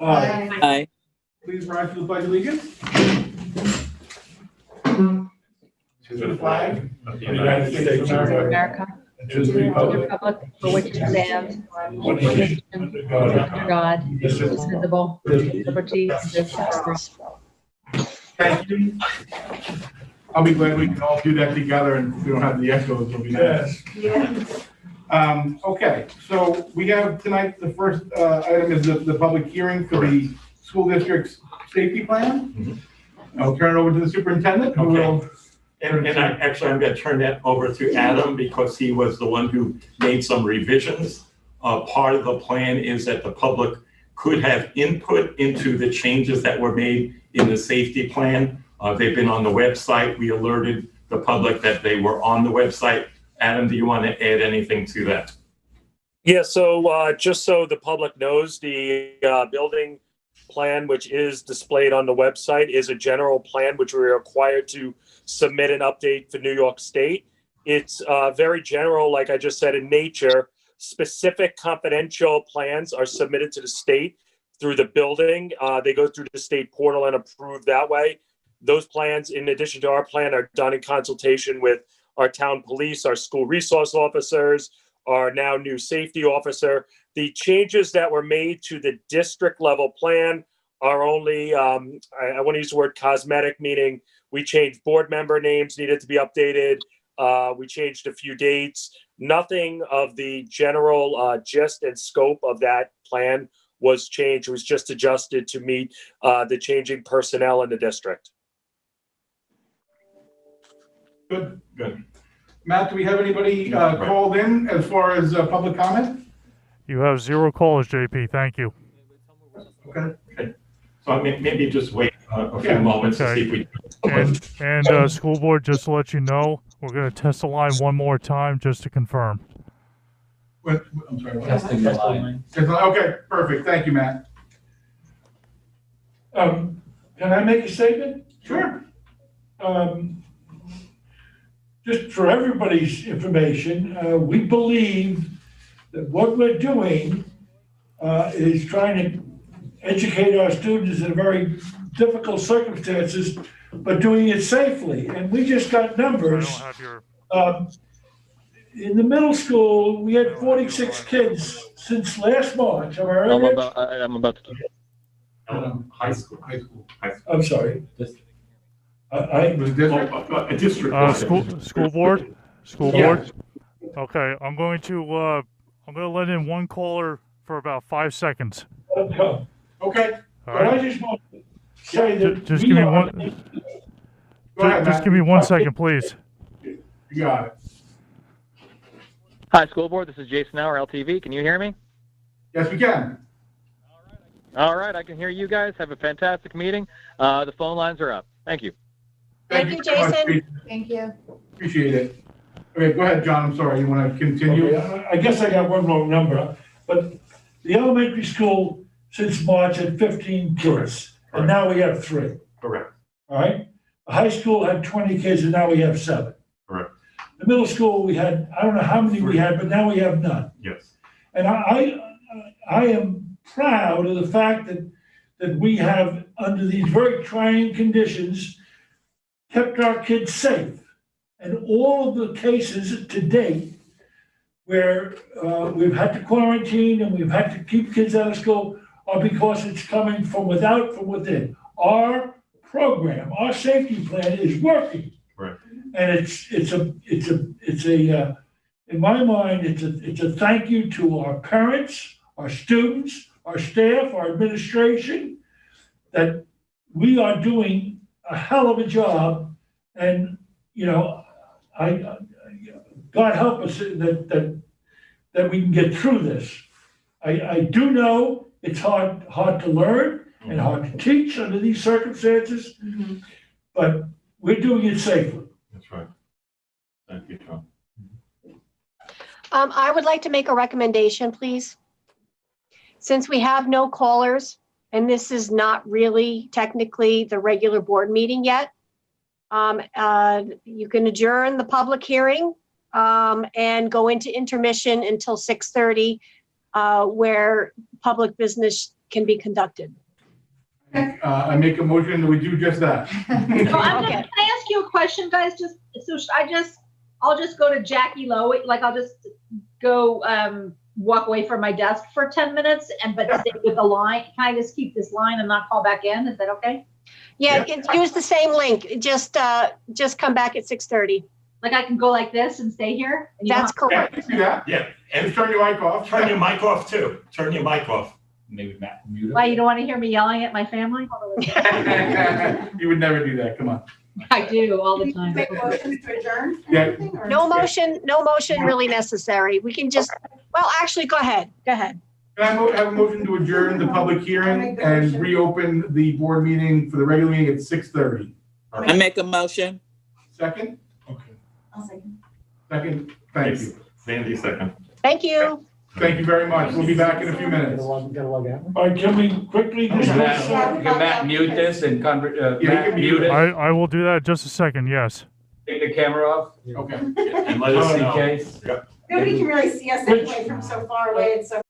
Aye. Aye. Please rise for the pledge of allegiance. To the flag of the United States of America, and to the to the republic republic for which it stands, one nation, under God, under God, indivisible, with liberty and justice for all. Thank you. I'll be glad we can all do that together and we don't have the echoes. It'll be nice. Okay, so we have tonight, the first item is the public hearing for the school district's safety plan. I'll turn it over to the superintendent. Who will. And I'm going to turn that over to Adam because he was the one who made some revisions. Part of the plan is that the public could have input into the changes that were made in the safety plan. They've been on the website. We alerted the public that they were on the website. Adam, do you want to add anything to that? Yeah, so just so the public knows, the building plan, which is displayed on the website, is a general plan which we're required to submit an update for New York State. It's very general, like I just said, in nature. Specific confidential plans are submitted to the state through the building. They go through the state portal and approved that way. Those plans, in addition to our plan, are done in consultation with our town police, our school resource officers, our now new safety officer. The changes that were made to the district level plan are only, I want to use the word cosmetic, meaning we changed board member names, needed to be updated. We changed a few dates. Nothing of the general gist and scope of that plan was changed. It was just adjusted to meet the changing personnel in the district. Good. Matt, do we have anybody called in as far as public comment? You have 0 callers, JP. Thank you. Okay. So maybe just wait a few moments to see if we. And school board, just to let you know, we're going to test the line one more time just to confirm. I'm sorry. What? Testing the line. Okay, perfect. Thank you, Matt. Can I make a statement? Sure. Just for everybody's information, we believe that what we're doing is trying to educate our students in very difficult circumstances, but doing it safely. And we just got numbers. I don't have your... In the middle school, we had 46 kids since last March. Am I right? I'm about to. High school. I'm sorry. A district. School board? School board? Okay, I'm going to let in one caller for about 5 seconds. Okay. Okay. All But right. I just want to say that Just give me one. Go ahead, Just Matt. give me 1 second, please. You got it. Hi, school board. This is Jason Hour, LTV. Can you hear me? Yes, we can. All right, I can hear you guys. Have a fantastic meeting. The phone lines are up. Thank you. Thank you, very much, Jason. Thank you. Appreciate it. Okay, go ahead, John. I'm sorry. You want to continue? Okay, I guess I got one wrong number, but the elementary school since March had 15 kids, and now we have 3. Correct. All right? The high school had 20 kids, and now we have 7. Correct. The middle school, we had, I don't know how many we had, but now we have none. Yes. And I am proud of the fact that we have, under these very trying conditions, kept our kids safe. And all of the cases to date where we've had to quarantine and we've had to keep kids out of school are because it's coming from without, from within. Our program, our safety plan is working. Right. And it's a in my mind, it's a thank you to our parents, our students, our staff, our administration, that we are doing a hell of a job. And, you know, God help us that we can get through this. I do know it's hard to learn and hard to teach under these circumstances, but we're doing it safely. That's right. Thank you, Tom. I would like to make a recommendation, please. Since we have no callers, and this is not really technically the regular board meeting yet, you can adjourn the public hearing and go into intermission until 6:30, where public business can be conducted. I make a motion that we do just that. So I'm Okay. can I ask you a question, guys? I'll just go to Jackie Lowe, like I'll just go, walk away from my desk for 10 minutes but stay with the line. Can I just keep this line and not call back in? Is that okay? Yeah, use the same link. Just come back at 6:30. Like I can go like this and stay here? And you That's don't- Yeah, correct. you can do that. Yeah, and Just turn your mic off. turn your mic off too. Turn your mic off. Maybe Matt mute Why, you don't want to hear me yelling at my family? Hold on. You would never do that. Come on. I do all the time. Make motions to adjourn? Yeah. No motion really necessary. We can just, well, actually, go ahead. Can I have a motion to adjourn the public hearing and reopen the board meeting for the regular meeting at 6:30? I make a motion. Second? I'll second. Second, thank you. Sandy second. Thank you. Thank you very much. We'll be back in a few minutes. All right, can we quickly Can discuss? Matt mute this and you Matt can mute mute it? I will do that in just a second, yes. Take the camera off, Okay. And let us just in know. case. Nobody can really see us anyway from so far away. It's so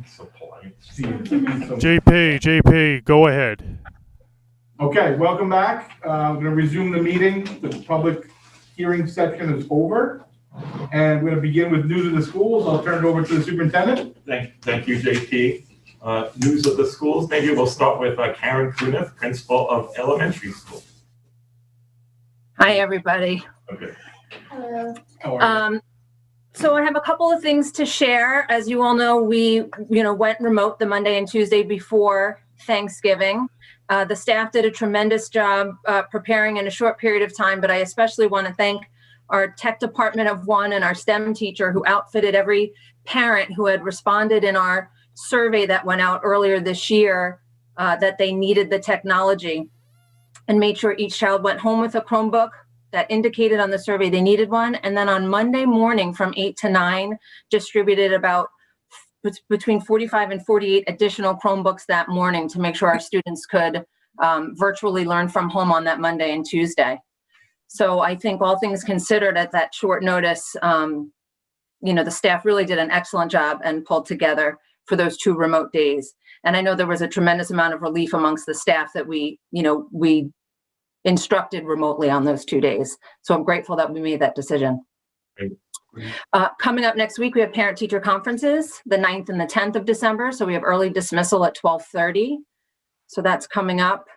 So polite. JP, go ahead. Okay, welcome back. I'm going to resume the meeting. The public hearing section is over. And we're going to begin with news of the schools. I'll turn it over to the superintendent. Thank you, JP. News of the schools. Maybe we'll start with Karen Kunith, principal of elementary school. Hi, everybody. Okay. Hello. How are you? So I have a couple of things to share. As you all know, we went remote the Monday and Tuesday before Thanksgiving. The staff did a tremendous job preparing in a short period of time, but I especially want to thank our tech department of one and our STEM teacher who outfitted every parent who had responded in our survey that went out earlier this year that they needed the technology, and made sure each child went home with a Chromebook that indicated on the survey they needed one. And then on Monday morning from 8 to 9, distributed about between 45 and 48 additional Chromebooks that morning to make sure our students could virtually learn from home on that Monday and Tuesday. So I think all things considered at that short notice, the staff really did an excellent job and pulled together for those 2 remote days. And I know there was a tremendous amount of relief amongst the staff that we instructed remotely on those 2 days. So I'm grateful that we made that decision. Coming up next week, we have parent-teacher conferences, the 9th and the 10th of December. So we have early dismissal at 12:30. So that's coming up.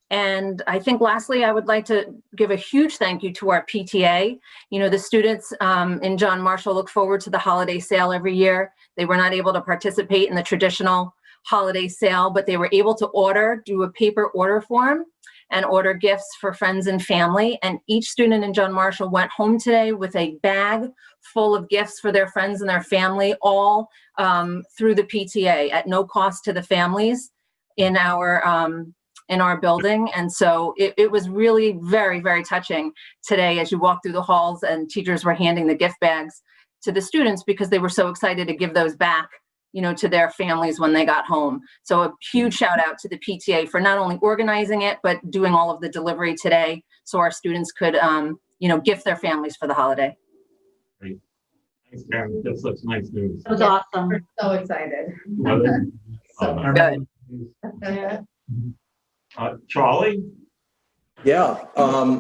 And I think lastly, I would like to give a huge thank you to our PTA. The students in John Marshall look forward to the holiday sale every year. They were not able to participate in the traditional holiday sale, but they were able to do a paper order form and order gifts for friends and family. And each student in John Marshall went home today with a bag full of gifts for their friends and their family, all through the PTA at no cost to the families in our building. And so it was really very, very touching today as you walk through the halls and teachers were handing the gift bags to the students because they were so excited to give those back to their families when they got home. So a huge shout out to the PTA for not only organizing it, but doing all of the delivery today so our students could, gift their families for the holiday. Great. Thanks, Karen. That's such nice news. That was awesome. We're so excited. Good. Charlie? Yeah,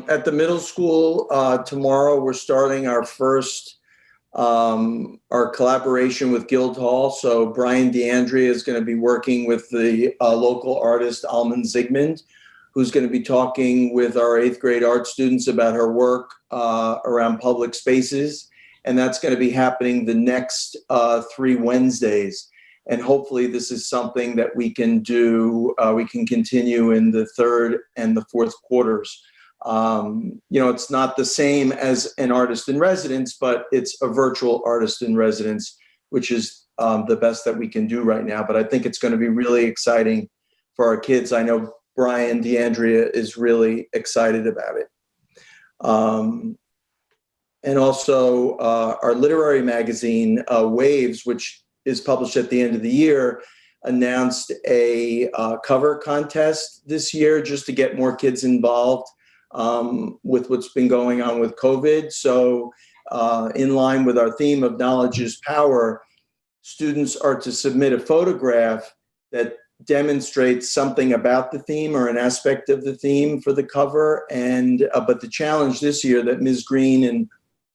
at the middle school tomorrow, we're starting our first our collaboration with Guildhall. So Brian DeAndrea is going to be working with the local artist Almond Zygmunt, who's going to be talking with our 8th grade art students about her work around public spaces. And that's going to be happening the next 3 Wednesdays. And hopefully this is something that we can do, we can continue in the 3rd and the 4th quarters. It's not the same as an artist in residence, but it's a virtual artist in residence, which is the best that we can do right now. But I think it's going to be really exciting for our kids. I know Brian DeAndrea is really excited about it. And also our literary magazine, Waves, which is published at the end of the year, announced a cover contest this year just to get more kids involved with what's been going on with COVID. So in line with our theme of knowledge is power, students are to submit a photograph that demonstrates something about the theme or an aspect of the theme for the cover. And but the challenge this year that Ms. Green and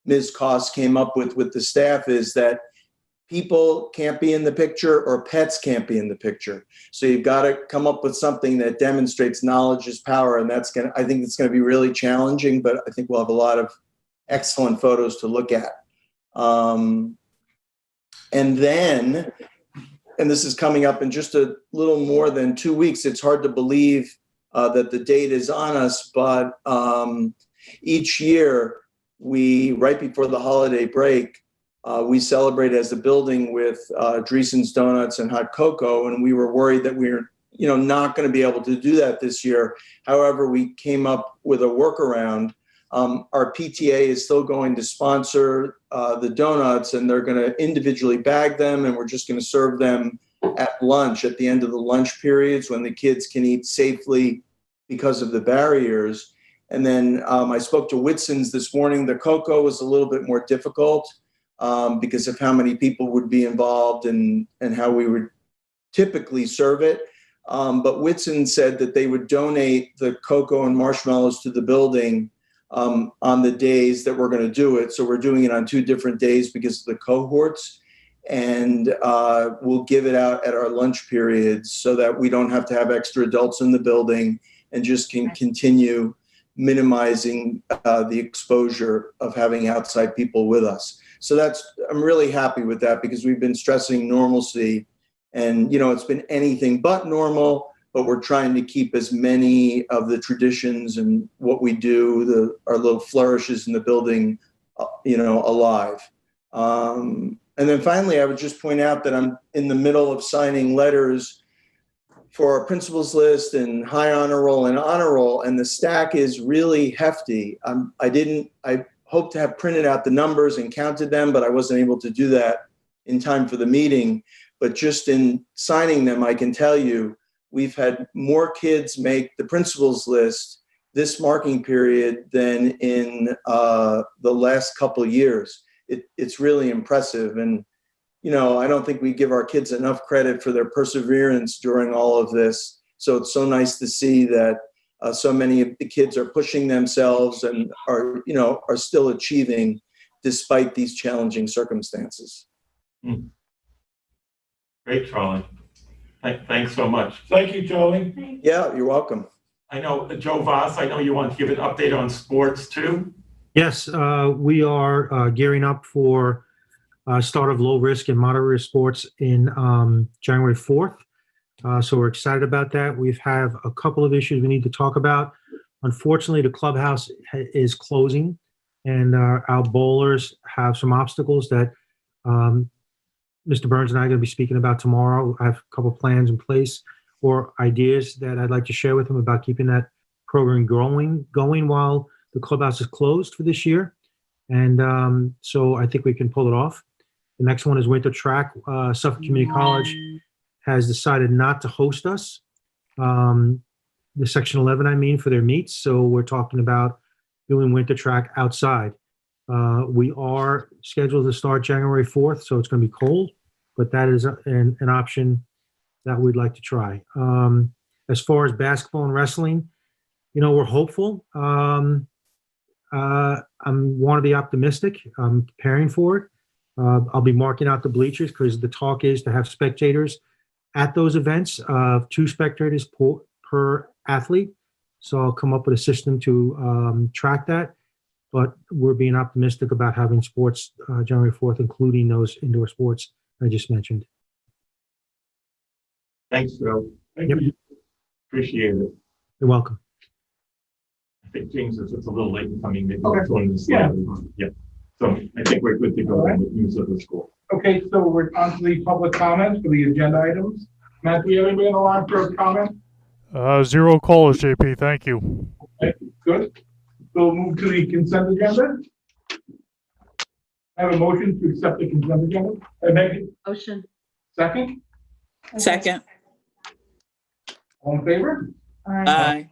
Ms. Koss came up with the staff is that people can't be in the picture or pets can't be in the picture. So you've got to come up with something that demonstrates knowledge is power. And I think it's going to be really challenging, but I think we'll have a lot of excellent photos to look at. And then, and this is coming up in just a little more than 2 weeks, it's hard to believe that the date is on us, but each year right before the holiday break, we celebrate as a building with Dreesen's Donuts and hot cocoa, and we were worried that we were, not going to be able to do that this year. However, we came up with a workaround. Our PTA is still going to sponsor the donuts, and they're going to individually bag them, and we're just going to serve them at lunch at the end of the lunch periods when the kids can eat safely because of the barriers. And then I spoke to Whitson's this morning. The cocoa was a little bit more difficult because of how many people would be involved and how we would typically serve it. But Whitson said that they would donate the cocoa and marshmallows to the building on the days that we're going to do it. So we're doing it on 2 different days because of the cohorts. And we'll give it out at our lunch periods so that we don't have to have extra adults in the building and just can continue minimizing the exposure of having outside people with us. So I'm really happy with that because we've been stressing normalcy and, it's been anything but normal, but we're trying to keep as many of the traditions and what we do, our little flourishes in the building, alive. And then finally, I would just point out that I'm in the middle of signing letters for our principals list and high honor roll and honor roll, and the stack is really hefty. I hope to have printed out the numbers and counted them, but I wasn't able to do that in time for the meeting. But just in signing them, I can tell you, we've had more kids make the principals list this marking period than in the last couple of years. It's really impressive. And, I don't think we give our kids enough credit for their perseverance during all of this. So it's so nice to see that so many of the kids are pushing themselves and are still achieving despite these challenging circumstances. Great, Charlie. Thanks so much. Thank you, Charlie. Yeah, you're welcome. I know, Joe Voss, I know you want to give an update on sports too. Yes, we are gearing up for start of low risk and moderate risk sports in January 4th. So we're excited about that. We have a couple of issues we need to talk about. Unfortunately, the clubhouse is closing and our bowlers have some obstacles that Mr. Burns and I are going to be speaking about tomorrow. I have a couple of plans in place or ideas that I'd like to share with him about keeping that program going while the clubhouse is closed for this year. And so I think we can pull it off. The next one is winter track. Suffolk Community College has decided not to host us, the Section 11, for their meets. So we're talking about doing winter track outside. We are scheduled to start January 4th, so it's going to be cold, but that is an option that we'd like to try. As far as basketball and wrestling, we're hopeful. I want to be optimistic. I'm preparing for it. I'll be marking out the bleachers because the talk is to have spectators at those events, 2 spectators per athlete. So I'll come up with a system to track that. But we're being optimistic about having sports January 4th, including those indoor sports I just mentioned. Thanks, Joe. Thank you. Appreciate it. You're welcome. I think James is just a little late in coming. Maybe Okay. join the slide. Yeah. So I think we're good to go with news of the school. Okay, so we're on to the public comments for the agenda items. Matt, do we have anybody on the line for a comment? 0 callers, JP. Thank you. Okay, good. We'll move to the consent agenda. I have a motion to accept the consent agenda. Megan, Motion. second. Second. All in favor? Aye.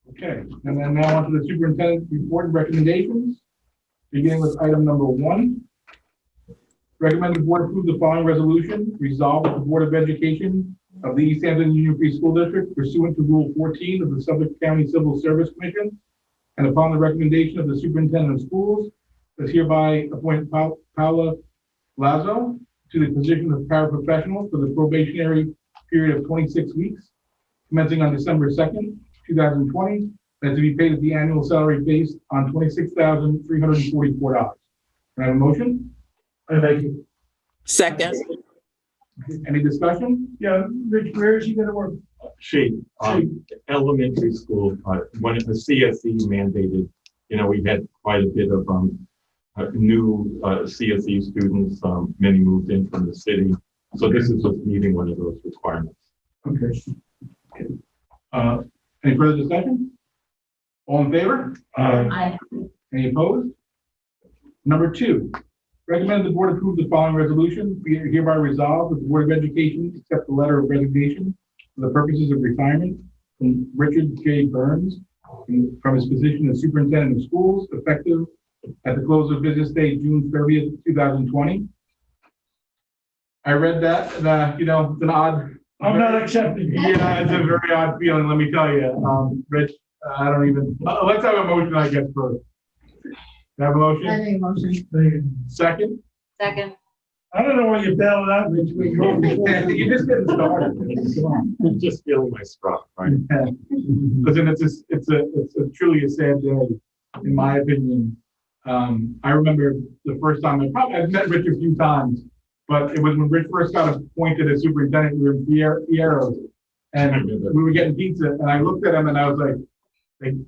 Okay, and then now on to the superintendent's report and recommendations. Beginning with item number 1. Recommend the board approve the following resolution. Resolve that the Board of Education of the East Hampton Union Free School District pursuant to Rule 14 of the Suffolk County Civil Service Commission and upon the recommendation of the superintendent of schools, does hereby appoint Paula Lazo to the position of paraprofessional for the probationary period of 26 weeks, commencing on December 2nd, 2020, and to be paid at the annual salary based on $26,344. Can I have a motion? I make it. Second. Any discussion? Yeah, Rich, where is he going to work? Elementary school, when the CSE mandated, we had quite a bit of new CSE students, many moved in from the city. So this is just meeting one of those requirements. Okay. Any further discussion? All in favor? Aye. Any opposed? Number 2, recommend the board approve the following resolution. Be it hereby resolved that the Board of Education accept the letter of resignation for the purposes of retirement from Richard J. Burns from his position as superintendent of schools effective at the close of business day, June 30th, 2020. I read that, and, you know, it's an odd. I'm not accepting it. Yeah, it's a very odd feeling, let me tell you. Rich, I don't even, let's have a motion, I guess, first. Have a motion? I make a motion. Second? Second. I don't know why you bailed out, Rich. You just getting started. I'm just feeling my strop, right? Listen, it's a truly a sad day, in my opinion. I remember the first time, I've met Rich a few times, but it was when Rich first got appointed as superintendent. We were in Fierro's, and we were getting pizza, and I looked at him and I was like,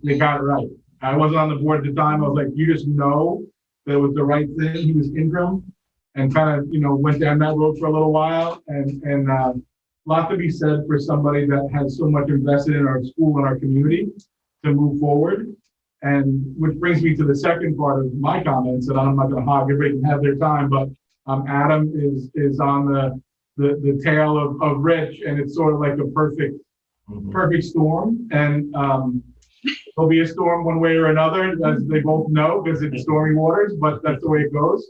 they got it right. I wasn't on the board at the time. I was like, you just know that it was the right thing. He was interim and kind of, you know, went down that road for a little while, and a lot to be said for somebody that has so much invested in our school and our community to move forward. And which brings me to the second part of my comments, and I'm not going to hog, everybody can have their time, but Adam is on the tail of Rich, and it's sort of like a perfect storm. And there'll be a storm one way or another, as they both know, because it's stormy waters, but that's the way it goes.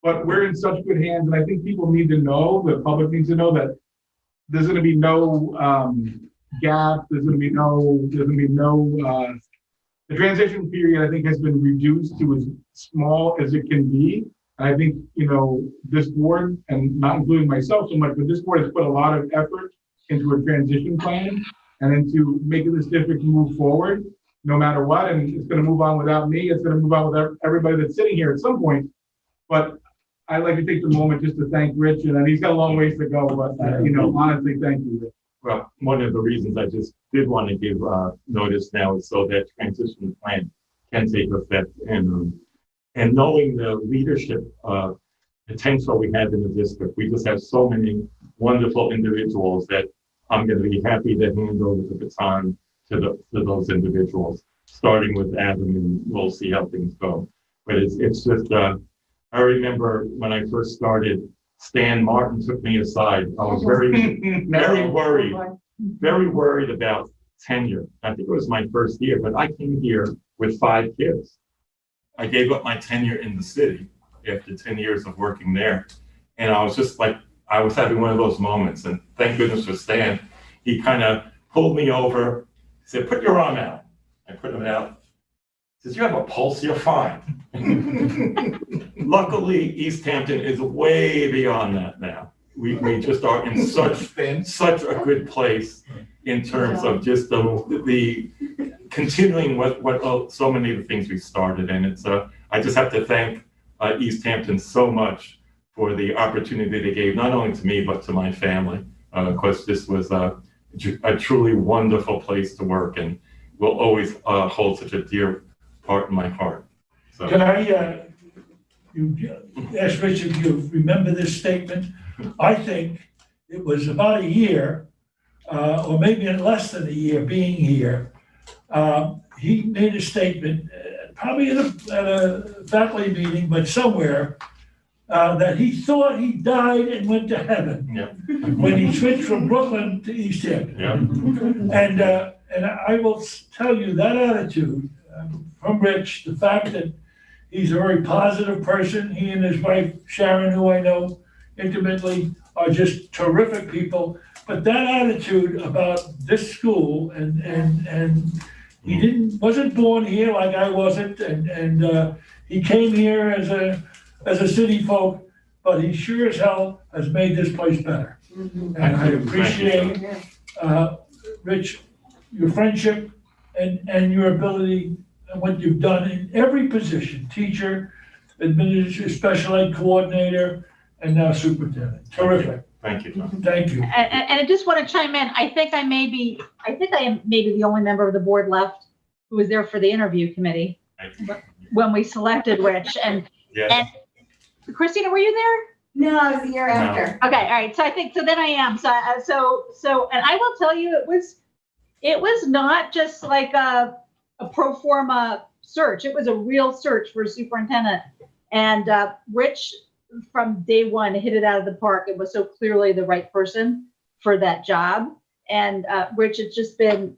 But we're in such good hands, and I think people need to know, the public needs to know, that there's going to be no gap. There's going to be no. The transition period, I think, has been reduced to as small as it can be. I think, you know, this board, and not including myself so much, but this board has put a lot of effort into a transition plan and into making this district move forward, no matter what. And it's going to move on without me. It's going to move on with everybody that's sitting here at some point. But I'd like to take the moment just to thank Rich, and he's got a long ways to go, but, you know, honestly, thank you, Rich. Well, one of the reasons I just did want to give notice now is so that transition plan can take effect, and knowing the leadership potential we have in the district, we just have so many wonderful individuals that I'm going to be happy to hand over the baton to those individuals, starting with Adam, and we'll see how things go. But it's just, I remember when I first started, Stan Martin took me aside. I was very worried about tenure. I think it was my first year, but I came here with 5 kids. I gave up my tenure in the city after 10 years of working there. And I was just like, I was having one of those moments, and thank goodness for Stan. He kind of pulled me over, said, put your arm out. I put him out. He says, you have a pulse, you're fine. Luckily, East Hampton is way beyond that now. We just are in such a good place in terms of just the continuing what so many of the things we started. And it's I just have to thank East Hampton so much for the opportunity they gave, not only to me, but to my family. Of course, this was a truly wonderful place to work, and will always hold such a dear part in my heart. So. Can I ask Richard if you remember this statement? I think it was about a year, or maybe less than a year being here. He made a statement, probably at a faculty meeting, but somewhere, that he thought he died and went to heaven when he switched from Brooklyn to East Hampton. And I will tell you that attitude from Rich, the fact that he's a very positive person. He and his wife, Sharon, who I know intimately, are just terrific people. But that attitude about this school, and he wasn't born here like I wasn't, and he came here as a city folk, but he sure as hell has made this place better. And I appreciate, Rich, your friendship and your ability and what you've done in every position: teacher, administrator, special ed coordinator, and now superintendent. Terrific. Thank you, John. Thank you. And I just want to chime in. I think I am maybe the only member of the board left who was there for the interview committee when we selected Rich. And Christina, were you there? No, I was the year after. Okay, all right. So I think then I am. So and I will tell you, it was not just like a pro forma search. It was a real search for a superintendent. And Rich, from day one, hit it out of the park. It was so clearly the right person for that job. And Rich, it's just been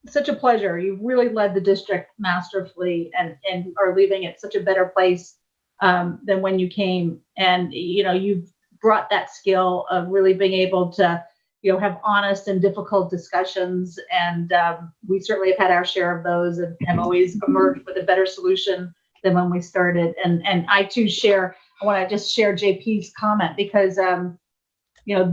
such a pleasure. You've really led the district masterfully and are leaving it such a better place than when you came. And, you know, you've brought that skill of really being able to, have honest and difficult discussions. And we certainly have had our share of those and have always emerged with a better solution than when we started. And I too I want to just share JP's comment because,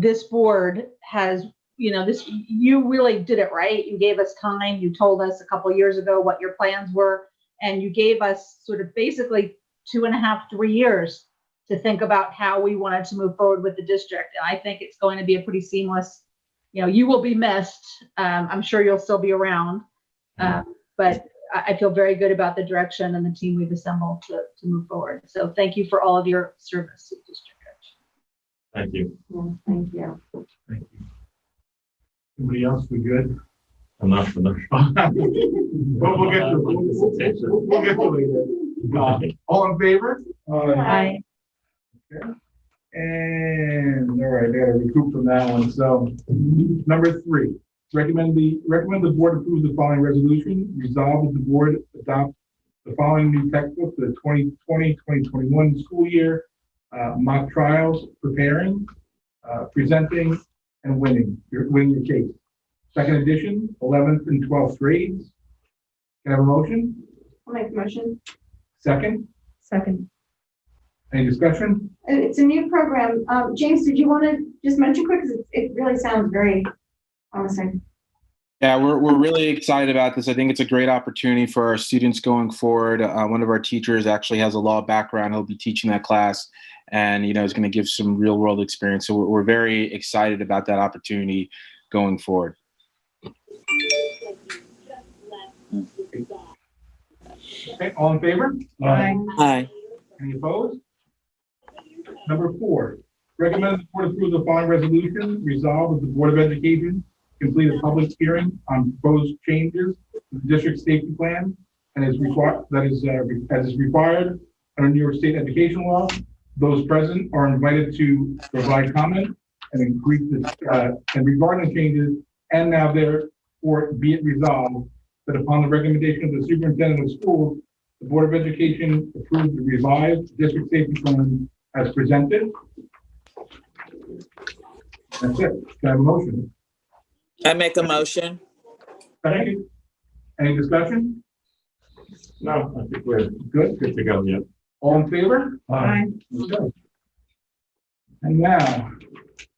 this board has, you really did it right. You gave us time. You told us a couple of years ago what your plans were, and you gave us sort of basically 2.5, 3 years to think about how we wanted to move forward with the district. And I think it's going to be a pretty seamless, you will be missed. I'm sure you'll still be around. But I feel very good about the direction and the team we've assembled to move forward. So thank you for all of your service to the district. Thank you. Thank you. Thank you. Anybody else? We good? Enough. We'll get to we'll get to it. All in favor? Aye. Okay. And all right, I gotta recoup from that one. So number 3, recommend the board approve the following resolution. Resolve that the board adopt the following new textbook for the 2020-2021 school year. Mock trials, preparing, presenting, and winning your case. Second edition, 11th and 12th grades. Can I have a motion? I'll make a motion. Second, Second. any discussion? It's a new program. James, did you want to just mention quick? Because it really sounds very promising. Yeah, we're really excited about this. I think it's a great opportunity for our students going forward. One of our teachers actually has a law background. He'll be teaching that class and, is going to give some real world experience. So we're very excited about that opportunity going forward. Okay, all in favor? Aye. Any opposed? Number 4, recommend the board approve the following resolution. Resolve that the Board of Education complete a public hearing on proposed changes to the district safety plan and as is required under New York State education law. Those present are invited to provide comment and regarding the changes, and now therefore be it resolved that upon the recommendation of the superintendent of schools, the Board of Education approve the revised district safety plan as presented. That's it. Can I have a motion? I make a motion. Thank you. Any discussion? No, I think we're Good. good to go. Yeah. All in favor? Aye. Okay. And now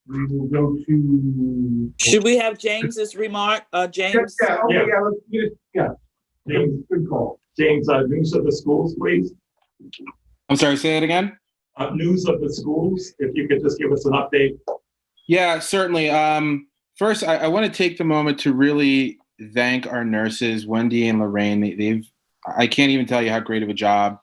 we will go to. Should we have James's remark? James? Yeah, okay, Yeah. yeah, let's get it. Yeah. James, Good call. James, news of the schools, please. I'm sorry, say it again? News of the schools, if you could just give us an update. Yeah, certainly. First, I want to take the moment to really thank our nurses, Wendy and Lorraine. I can't even tell you how great of a job,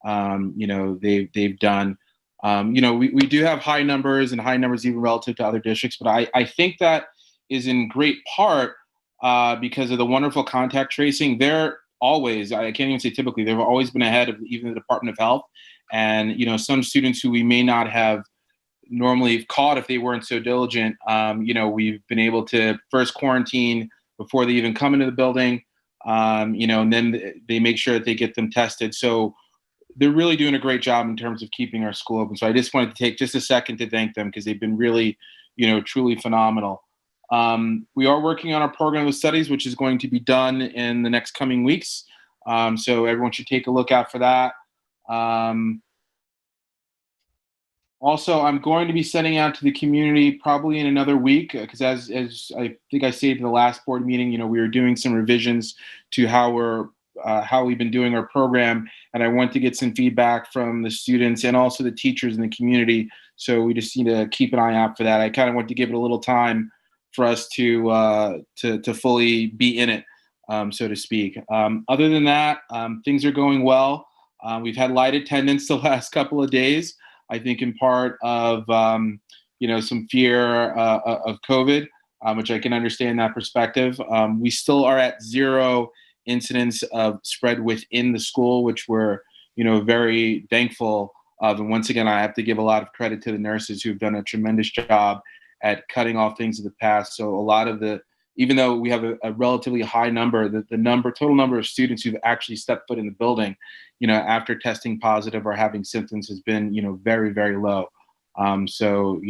they've done. We do have high numbers even relative to other districts, but I think that is in great part because of the wonderful contact tracing. They're always, I can't even say typically, they've always been ahead of even the Department of Health. And, some students who we may not have normally caught if they weren't so diligent, we've been able to first quarantine before they even come into the building, and then they make sure that they get them tested. So they're really doing a great job in terms of keeping our school open. So I just wanted to take just a second to thank them because they've been really, truly phenomenal. We are working on our program of studies, which is going to be done in the next coming weeks. So everyone should take a look out for that. Also, I'm going to be sending out to the community probably in another week because as I think I stated in the last board meeting, we were doing some revisions to how we've been doing our program, and I want to get some feedback from the students and also the teachers in the community. So we just need to keep an eye out for that. I kind of want to give it a little time for us to fully be in it, so to speak. Other than that, things are going well. We've had light attendance the last couple of days. I think in part of, some fear of COVID, which I can understand that perspective. We still are at 0 incidents of spread within the school, which we're, very thankful of. And once again, I have to give a lot of credit to the nurses who've done a tremendous job at cutting off things in the past. So a lot of even though we have a relatively high number, the total number of students who've actually stepped foot in the building, after testing positive or having symptoms has been, very, very low. So,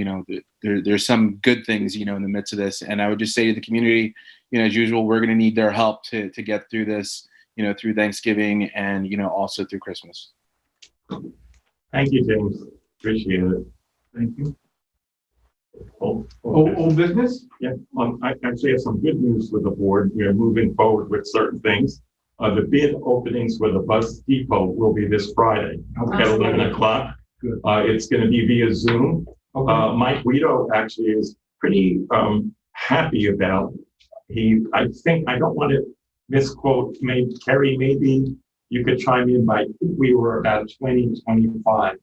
there's some good things, in the midst of this. And I would just say to the community, as usual, we're going to need their help to get through this, through Thanksgiving and, also through Christmas. Thank you, James. Appreciate it. Thank you. Old Old business? Yeah, I actually have some good news for the board. We are moving forward with certain things. The bid openings for the bus depot will be this Friday at 11 o'clock. It's going to be via Zoom. Mike Guido actually is pretty happy about. I don't want to misquote. Maybe Kerry, maybe you could chime in. But I think we were about 20-25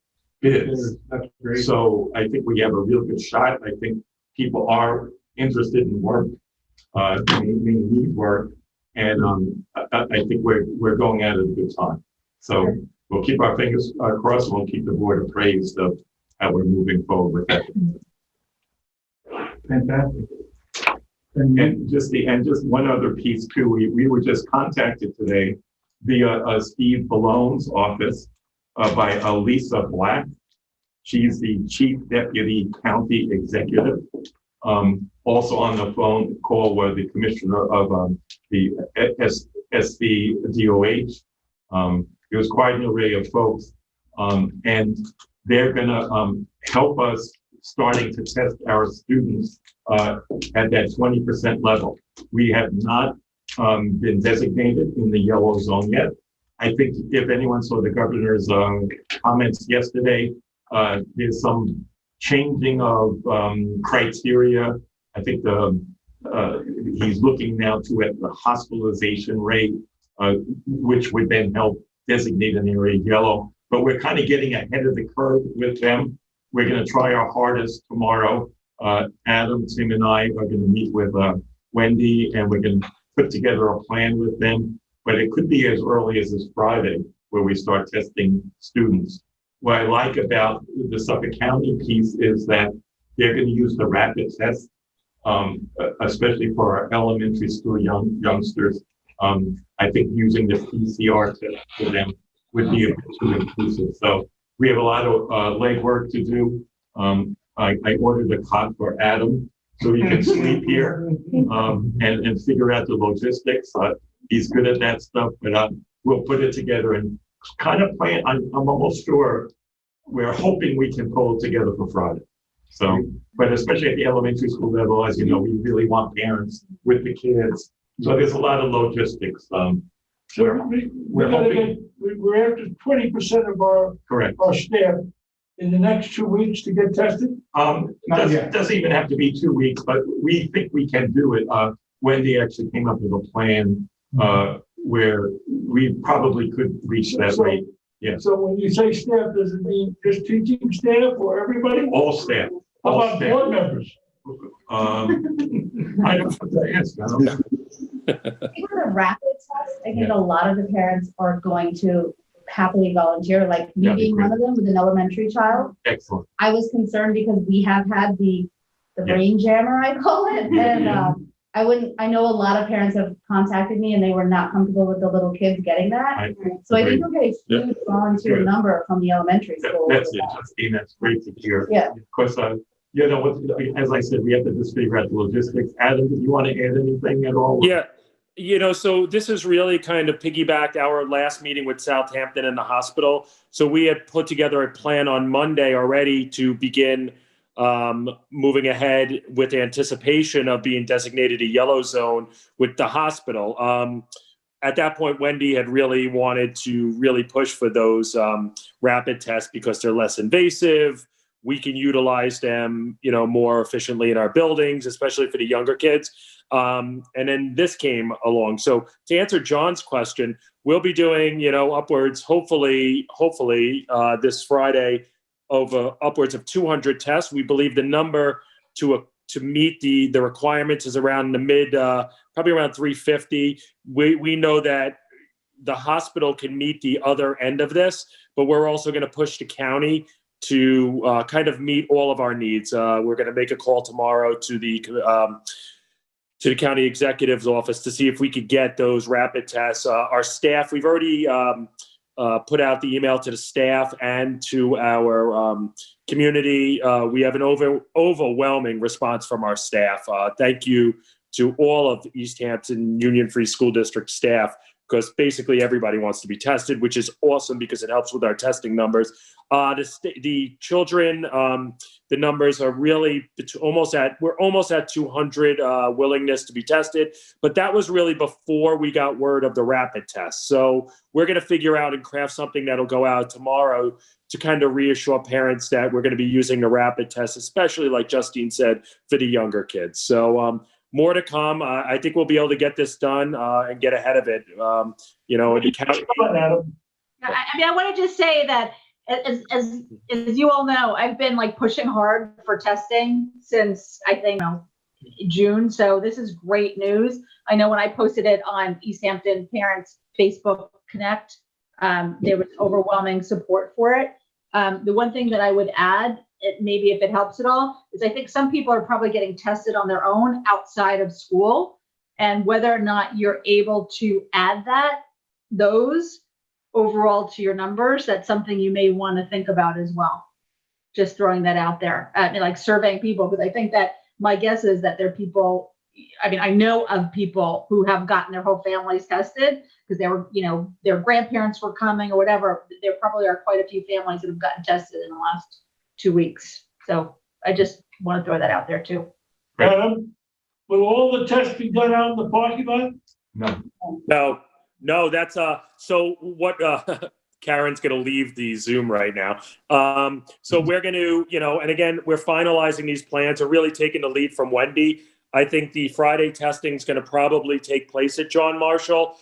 bids. That's great. So I think we have a real good shot. I think people are interested in work. They need work, and I think we're going at a good time. So we'll keep our fingers crossed. And we'll keep the board appraised of how we're moving forward with that. Fantastic. And just one other piece too. We were just contacted today via Steve Ballone's office by Lisa Black. She's the Chief Deputy County Executive. Also on the phone call were the Commissioner of the SVDOH. It was quite an array of folks, and they're going to help us starting to test our students at that 20% level. We have not been designated in the yellow zone yet. I think if anyone saw the governor's comments yesterday, there's some changing of criteria. I think he's looking now to at the hospitalization rate, which would then help designate an area yellow. But we're kind of getting ahead of the curve with them. We're going to try our hardest tomorrow. Adam, Tim, and I are going to meet with Wendy, and we're going to put together a plan with them. But it could be as early as this Friday where we start testing students. What I like about the Suffolk County piece is that they're going to use the rapid test, especially for our elementary school youngsters. I think using the PCR test for them would be a bit too inclusive. So we have a lot of legwork to do. I ordered a cot for Adam so he can sleep here and figure out the logistics. He's good at that stuff, but we'll put it together and kind of plan. I'm almost sure we're hoping we can pull it together for Friday. So, but especially at the elementary school level, as you know, we really want parents with the kids. So there's a lot of logistics. So we're hoping we're after 20% of our staff in the next 2 weeks to get tested. Doesn't even have to be 2 weeks, but we think we can do it. Wendy actually came up with a plan where we probably could reach that rate. Yeah. So when you say staff, does it mean just teaching staff or everybody? All staff. How about board members? I don't know the answer. I think with a rapid test, I think a lot of the parents are going to happily volunteer, like me being one of them with an elementary child. Excellent. I was concerned because we have had the brain jammer, I call it. And I know a lot of parents have contacted me and they were not comfortable with the little kids getting that. So I think we'll get a huge volunteer number from the elementary school. That's it, Justine. That's great to hear. Yeah. Of course, as I said, we have to just figure out the logistics. Adam, do you want to add anything at all? Yeah. So this is really kind of piggybacked our last meeting with Southampton and the hospital. So we had put together a plan on Monday already to begin moving ahead with anticipation of being designated a yellow zone with the hospital. At that point, Wendy had really wanted to really push for those rapid tests because they're less invasive. We can utilize them, more efficiently in our buildings, especially for the younger kids. And then this came along. So to answer John's question, we'll be doing, upwards, hopefully this Friday, over upwards of 200 tests. We believe the number to meet the requirements is around the mid, probably around 350. We know that the hospital can meet the other end of this, but we're also going to push the county to kind of meet all of our needs. We're going to make a call tomorrow to the county executive's office to see if we could get those rapid tests. Our staff, we've already put out the email to the staff and to our community. We have an overwhelming response from our staff. Thank you to all of East Hampton Union Free School District staff, because basically everybody wants to be tested, which is awesome because it helps with our testing numbers. The children, the numbers are really we're almost at 200 willingness to be tested, but that was really before we got word of the rapid test. So we're going to figure out and craft something that'll go out tomorrow to kind of reassure parents that we're going to be using the rapid test, especially like Justine said, for the younger kids. So more to come. I think we'll be able to get this done and get ahead of it. The county. I mean, I want to just say that as you all know, I've been like pushing hard for testing since I think June. So this is great news. I know when I posted it on East Hampton Parents Facebook Connect, there was overwhelming support for it. The one thing that I would add, maybe if it helps at all, is I think some people are probably getting tested on their own outside of school, and whether or not you're able to add those overall to your numbers, that's something you may want to think about as well. Just throwing that out there, like surveying people, because I think that my guess is that there are people, I mean, I know of people who have gotten their whole families tested because they were, their grandparents were coming or whatever. There probably are quite a few families that have gotten tested in the last 2 weeks. So I just want to throw that out there too. Adam, will all the tests be done out in the parking lot? No, that's so what Karen's going to leave the Zoom right now. So we're going to, and again, we're finalizing these plans. We're really taking the lead from Wendy. I think the Friday testing is going to probably take place at John Marshall.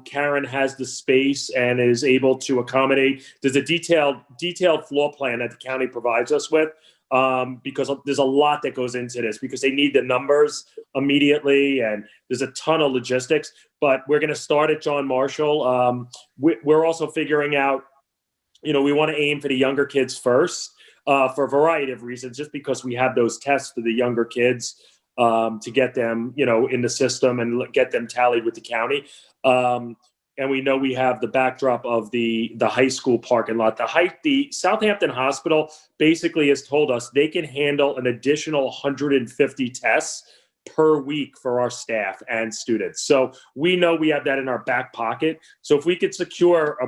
Karen has the space and is able to accommodate. There's a detailed floor plan that the county provides us with, because there's a lot that goes into this, because they need the numbers immediately and there's a ton of logistics. But we're going to start at John Marshall. We're also figuring out, we want to aim for the younger kids first, for a variety of reasons, just because we have those tests for the younger kids to get them, in the system and get them tallied with the county. And we know we have the backdrop of the high school parking lot. The Southampton Hospital basically has told us they can handle an additional 150 tests per week for our staff and students. So we know we have that in our back pocket. So if we could secure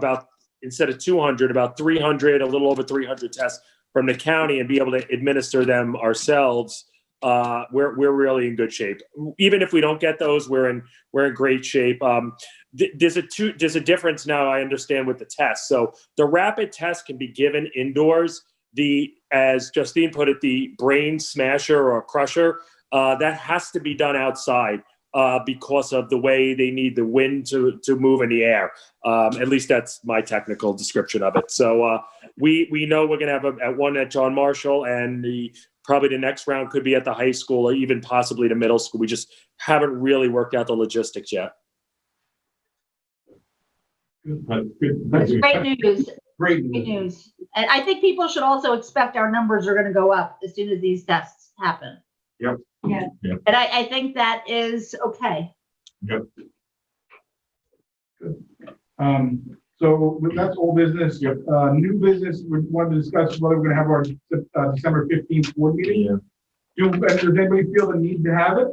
instead of 200, about 300, a little over 300 tests from the county and be able to administer them ourselves, we're really in good shape. Even if we don't get those, we're in great shape. There's a difference now, I understand, with the test. So the rapid test can be given indoors. As Justine put it, the brain smasher or crusher, that has to be done outside because of the way they need the wind to move in the air. At least that's my technical description of it. So we know we're going to have one at John Marshall, and probably the next round could be at the high school or even possibly the middle school. We just haven't really worked out the logistics yet. It's great news. Great news. And I think people should also expect our numbers are going to go up as soon as these tests happen. Yep. Yeah. Yep. And I think that is okay. Yep. Good. So that's all business. Yep. New business, we wanted to discuss whether we're going to have our December 15th board meeting. Yeah. Does anybody feel the need to have it?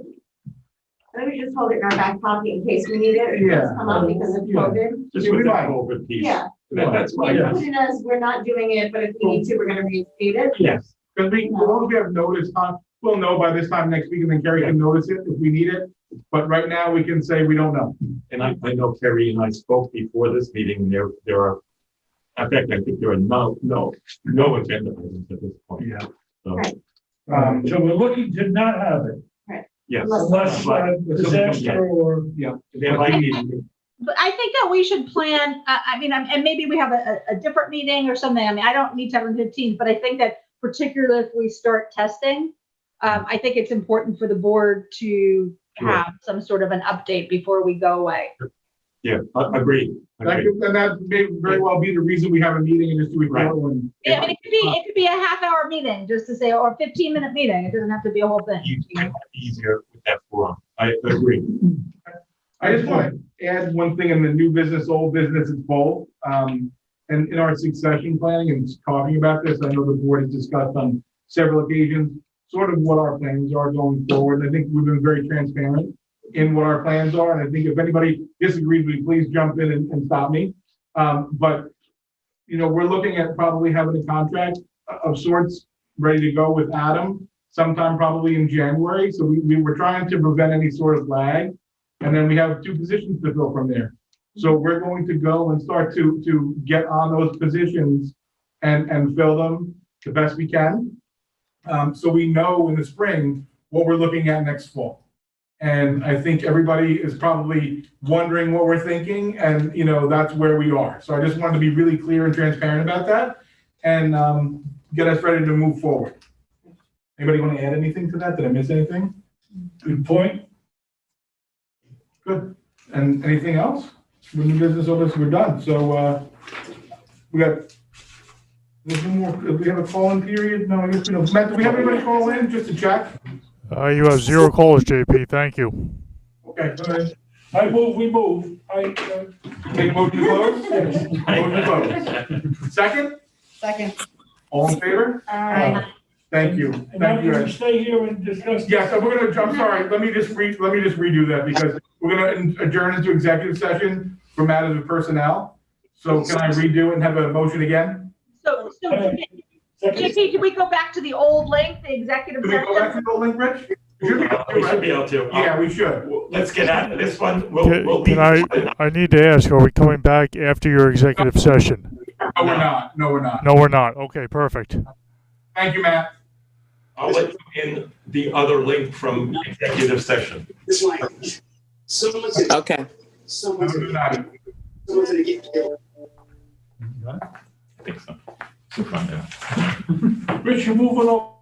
Let me just hold it in our back pocket in case we need it. Yeah. Come up because of COVID. Just with the COVID piece. Yeah. That's why. Yeah. Put it as we're not doing it, but if we need to, we're going to reinstate it. Yes. Because as long as we have notice, we'll know by this time next week, and then Carrie can notice it if we need it. But right now, we can say we don't know. And I know Carrie and I spoke before this meeting. There are, in fact, I think there are no agenda items at this point. Yeah. So, Right. So we're looking to not have it. Right. Yes. Unless disaster or. Yeah. But I think that we should plan, and maybe we have a different meeting or something. I mean, I don't need to have a 15th, but I think that particularly if we start testing, I think it's important for the board to have some sort of an update before we go away. Yeah, agreed. And that may very well be the reason we have a meeting and just do it. Right. Yeah, I mean, it could be a half-hour meeting, just to say, or a 15-minute meeting. It doesn't have to be a whole thing. Easier with that forum. I agree. I just want to add one thing in the new business, old business, it's both. And in our succession planning and talking about this, I know the board has discussed on several occasions, sort of what our plans are going forward. I think we've been very transparent in what our plans are. And I think if anybody disagrees with me, please jump in and stop me. But, you know, we're looking at probably having a contract of sorts ready to go with Adam sometime probably in January. So we were trying to prevent any sort of lag. And then we have 2 positions to fill from there. So we're going to go and start to get on those positions and fill them the best we can. So we know in the spring what we're looking at next fall. And I think everybody is probably wondering what we're thinking, and you know, that's where we are. So I just wanted to be really clear and transparent about that and get us ready to move forward. Anybody want to add anything to that? Did I miss anything? Good point. Good. And anything else? We're in business over this, we're done. So we got, there's no more, do we have a call-in period? No, I guess we don't. Matt, do we have anybody call in just to check? You have 0 callers, JP. Thank you. Okay, all right. I move, we move. Take a motion to close? Yes. Motion to close. Second? Second. All in favor? Aye. Thank you. And now Thank you. we're gonna stay here and discuss. Yeah, so we're gonna, I'm sorry, let me just redo that because we're gonna adjourn into executive session for matters of personnel. So can I redo it and have a motion again? So JP, can we go back to the old link, the executive Can we go back session? to the link, Rich? We should be able to. Yeah, we should. Let's get out of this one. We'll leave. I need to ask, are we coming back after your executive session? No, we're not. No, we're not. No, we're not. Okay, perfect. Thank you, Matt. I'll let you in the other link from executive session. Okay. Have a good night. I think so. Rich, you're moving on.